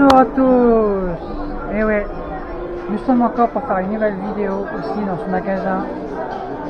Bonjour à tous. Et ouais, nous sommes encore pour faire une nouvelle vidéo aussi dans ce magasin.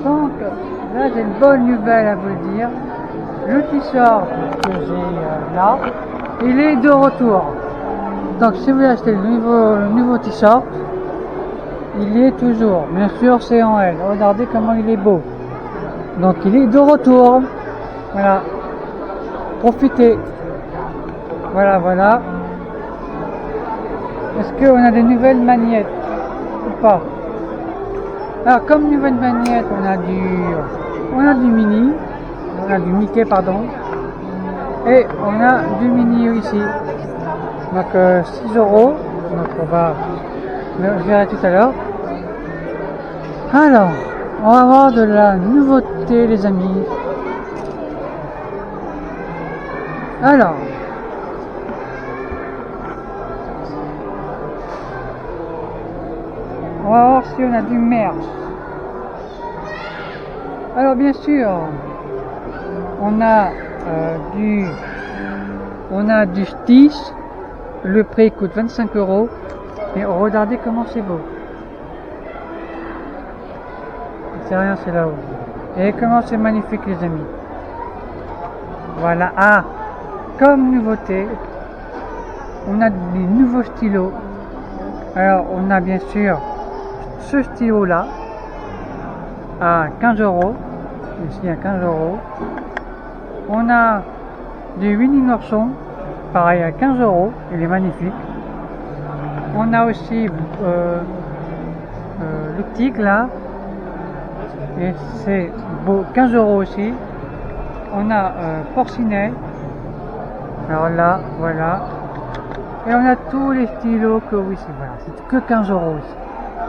Donc là j'ai une bonne nouvelle à vous dire. Le t-shirt que j'ai là, il est de retour. Donc si vous voulez acheter le nouveau t-shirt, il y est toujours. Bien sûr c'est en L. Regardez comment il est beau. Donc il est de retour. Voilà. Profitez. Voilà, voilà. Est-ce qu'on a des nouvelles magnettes ou pas? Alors comme nouvelle magnette, on a du mini, on a du Mickey pardon, et on a du mini ici. Donc 6 euros. Donc je verrai tout à l'heure. Alors, on va avoir de la nouveauté les amis. Alors. On va voir si on a du merch. Alors bien sûr, on a du Stitch. Le prix coûte 25 euros. Et regardez comment c'est beau. C'est rien, c'est là-haut. Et comment c'est magnifique les amis. Voilà. Ah, comme nouveauté, on a des nouveaux stylos. Alors on a bien sûr ce stylo là à 15 euros, ici à 15 euros. On a du Winnie Norson, pareil à 15 euros, il est magnifique. On a aussi le tigre là, et c'est beau, 15 euros aussi. On a Porcinet, alors là, voilà. Et on a tous les stylos que oui, c'est voilà, c'est que 15 euros aussi.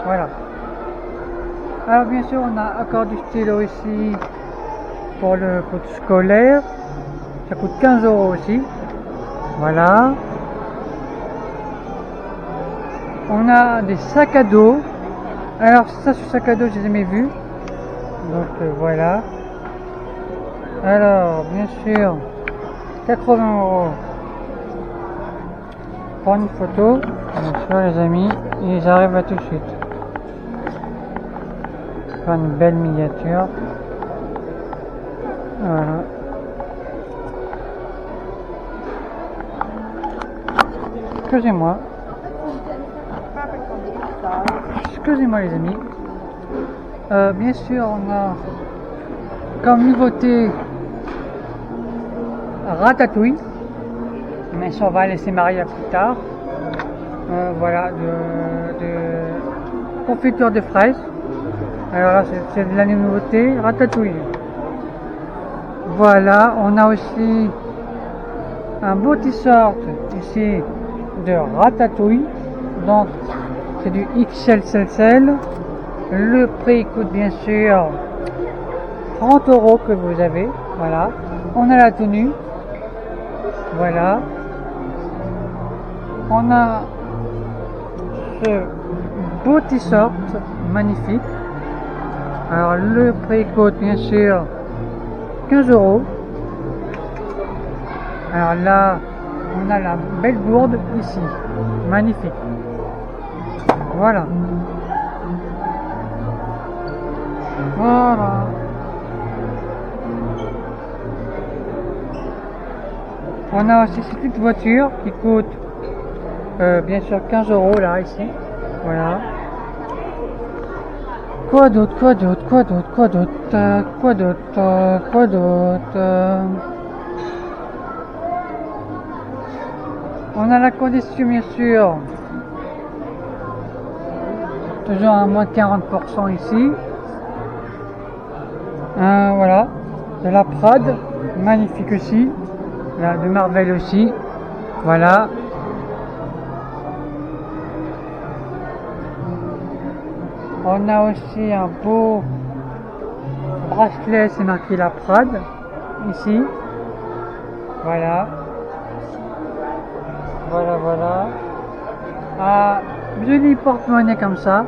Voilà. Alors bien sûr, on a encore du stylo ici pour le coût scolaire. Ça coûte 15 euros aussi. Voilà. On a des sacs à dos. Alors ça, ce sac à dos, je les ai jamais vus. Donc voilà. Alors bien sûr, 80 euros. Prendre une photo. Bien sûr les amis, et j'arrive à tout de suite. Une belle miniature. Voilà. Excusez-moi. Excusez-moi les amis. Bien sûr on a comme nouveauté Ratatouille. Mais ça on va laisser Maria plus tard. Voilà, de confiture de fraises. Alors là, c'est de la nouveauté, Ratatouille. Voilà, on a aussi un beau t-shirt ici de Ratatouille. Donc, c'est du XXL. Le prix coûte bien sûr 30 euros que vous avez. Voilà, on a la tenue. Voilà. On a ce beau t-shirt magnifique. Alors le prix coûte bien sûr 15 euros. Alors là, on a la belle gourde ici. Magnifique. Voilà. Voilà. On a aussi cette petite voiture qui coûte bien sûr 15 euros là ici. Voilà. Quoi d'autre? On a la condition bien sûr. Toujours à moins de 40% ici. Voilà. De la Prade. Magnifique aussi. Là, de Marvel aussi. Voilà. On a aussi un beau bracelet, c'est marqué la Prade, ici. Voilà. Voilà, voilà. Joli porte-monnaie comme ça.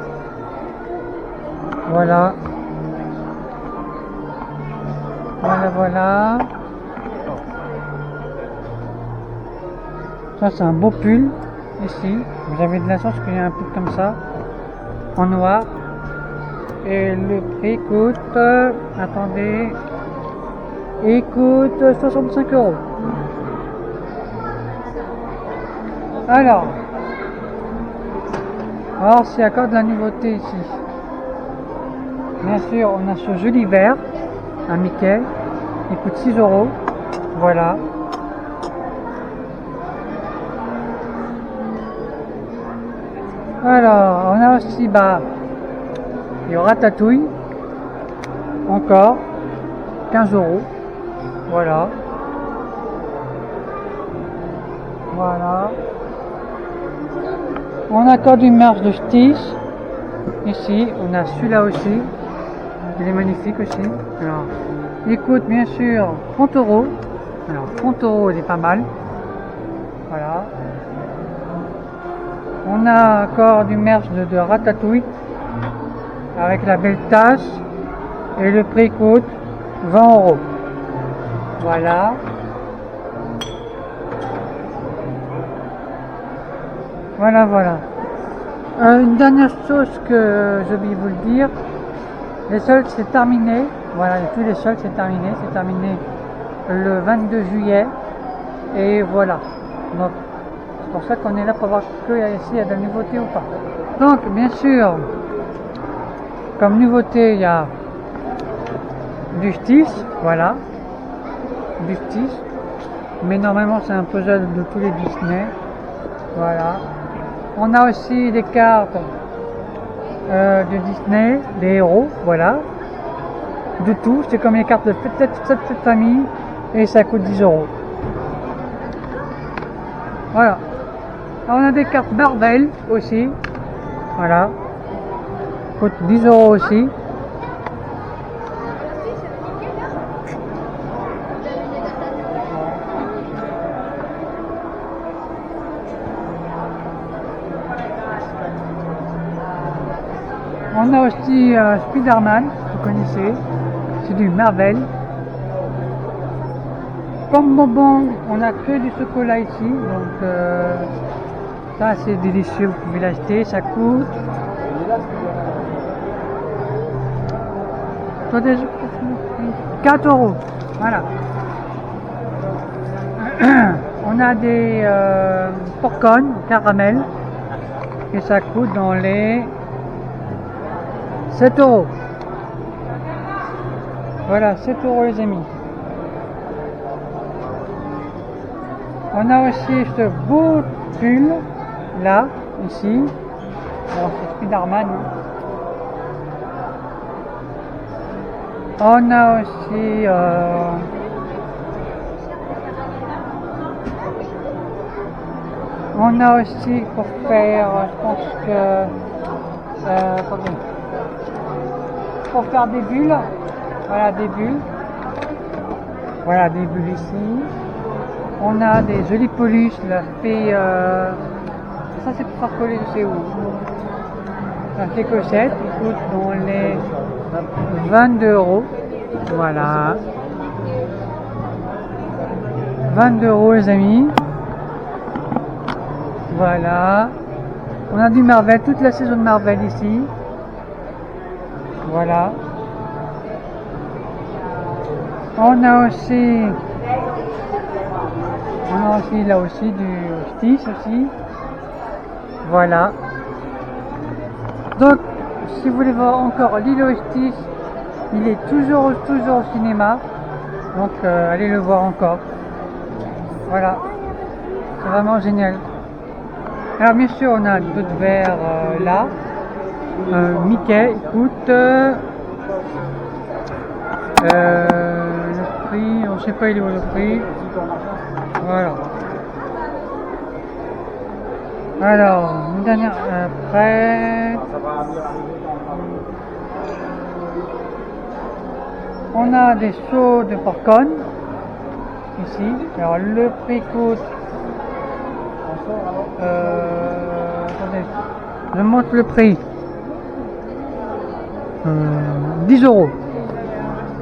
Voilà. Voilà, voilà. Ça, c'est un beau pull. ici. Vous avez de la chance qu'il y a un peu comme ça, en noir. Et le prix coûte, attendez, il coûte 65 €. Alors s'il y a encore de la nouveauté ici. Bien sûr, on a ce joli vert, un Mickey, il coûte 6 €. Voilà. Alors, on a aussi il y aura Ratatouille, encore 15 €. Voilà. On a encore du merch de Stitch. Ici, on a celui-là aussi. Il est magnifique aussi. Alors, il coûte bien sûr 30 €. Alors, 30 €, il est pas mal. Voilà. On a encore du merch de Ratatouille avec la belle tache et le prix coûte 20 €. Voilà. Voilà. Une dernière chose que j'ai oublié de vous le dire, les soldes c'est terminé. Voilà, tous les soldes c'est terminé. C'est terminé le 22 juillet. Et voilà. Donc c'est pour ça qu'on est là pour voir s'il y a de la nouveauté ou pas. Donc bien sûr, comme nouveauté, il y a du Stitch, voilà, du Stitch, mais normalement c'est un puzzle de tous les Disney, voilà. On a aussi des cartes de Disney, des héros, voilà, de tout, c'est comme les cartes de cette famille, et ça coûte 10 €. Voilà. Alors, on a des cartes Marvel aussi, voilà, coûte 10 € aussi. On a aussi Spider-Man, vous connaissez, c'est du Marvel. Comme bonbon, on a que du chocolat ici, donc ça c'est délicieux, vous pouvez l'acheter, ça coûte 4 €. Voilà. On a des popcorn caramel et ça coûte dans les 7 €. Voilà, 7 € les amis. On a aussi ce beau pull là, ici. Bon, c'est Spider-Man. On a aussi pour faire, je pense que attendez, pour faire des bulles, voilà des bulles, ici. On a des jolies peluches, ça c'est pour faire coller, je sais où. Ça fait cochette, il coûte dans les 22 €. Voilà. 22 € les amis. Voilà. On a du Marvel, toute la saison de Marvel ici. Voilà. On a aussi là aussi du Stitch aussi. Voilà. Donc si vous voulez voir encore Lilo et Stitch, il est toujours au cinéma. Donc allez le voir encore. Voilà. C'est vraiment génial. Alors bien sûr on a d'autres verres là. Mickey coûte le prix, on ne sait pas il est où le prix. Voilà. Alors, une dernière après. On a des seaux de popcorn ici. Alors le prix coûte attendez, je montre le prix. 10 €.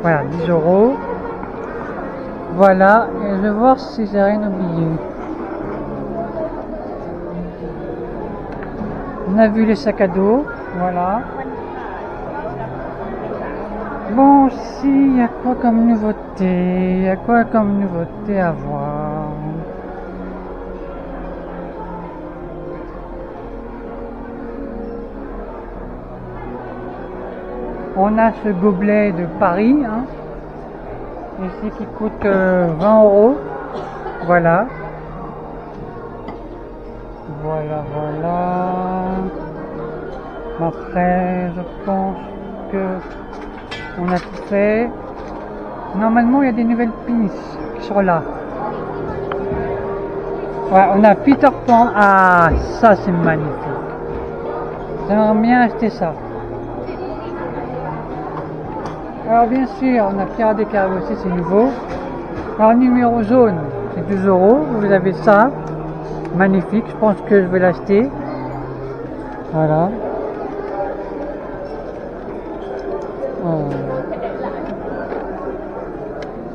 Voilà, 10 €. Voilà, et je vais voir si j'ai rien oublié. a vu les sacs à dos, voilà. Bon, aussi, il y a quoi comme nouveauté? Il y a quoi comme nouveauté à voir? On a ce gobelet de Paris, hein, ici qui coûte 20 €. Voilà. Voilà. Après, je pense que on a tout fait. Normalement, il y a des nouvelles pins qui sont là. Ouais, on a Peter Pan. Ah, ça c'est magnifique. J'aimerais bien acheter ça. Alors bien sûr, on a Pierre des Caraïbes aussi, c'est nouveau. Alors numéro jaune, c'est 2 €. Vous avez ça. Magnifique, je pense que je vais l'acheter. Voilà.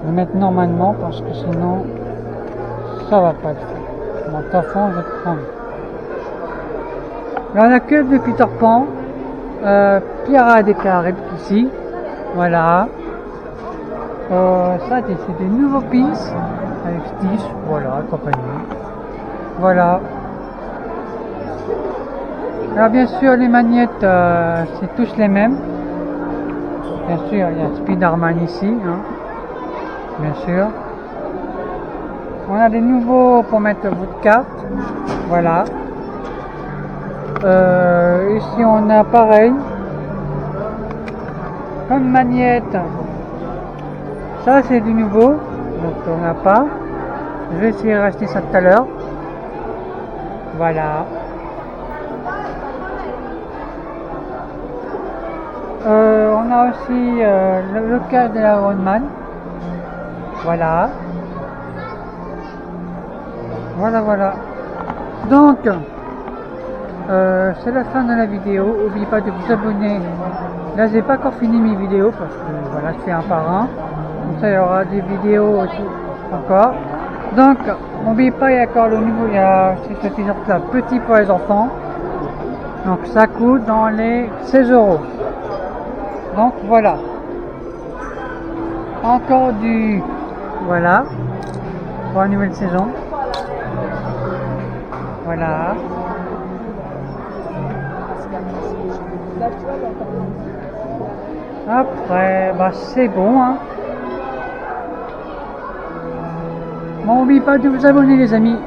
Je vais mettre normalement parce que sinon ça va pas le faire. Mon plafond, je vais prendre. Là, on a que de Peter Pan, Pirates des Caraïbes ici. Voilà. Ça, c'est des nouveaux pins avec Stitch. Voilà, compagnie. Voilà. Alors bien sûr les magnettes c'est tous les mêmes. Bien sûr il y a Spider-Man ici, hein. Bien sûr. On a des nouveaux pour mettre votre carte. Voilà. Ici on a pareil. Comme magnette. Ça c'est du nouveau. Donc on n'a pas. Je vais essayer de racheter ça tout à l'heure. Voilà. On a aussi le cas de l'Iron Man. Voilà. Voilà. Donc, c'est la fin de la vidéo. N'oubliez pas de vous abonner. Là, j'ai pas encore fini mes vidéos parce que voilà, je fais un par un. Comme ça, il y aura des vidéos aussi encore. Donc, n'oubliez pas, il y a encore le nouveau, il y a ce t-shirt là, petit pour les enfants. Donc, ça coûte dans les 16 €. Donc, voilà. Encore du... Voilà. Pour la nouvelle saison. Voilà. Après, bah c'est bon, hein. Bon, n'oubliez pas de vous abonner les amis.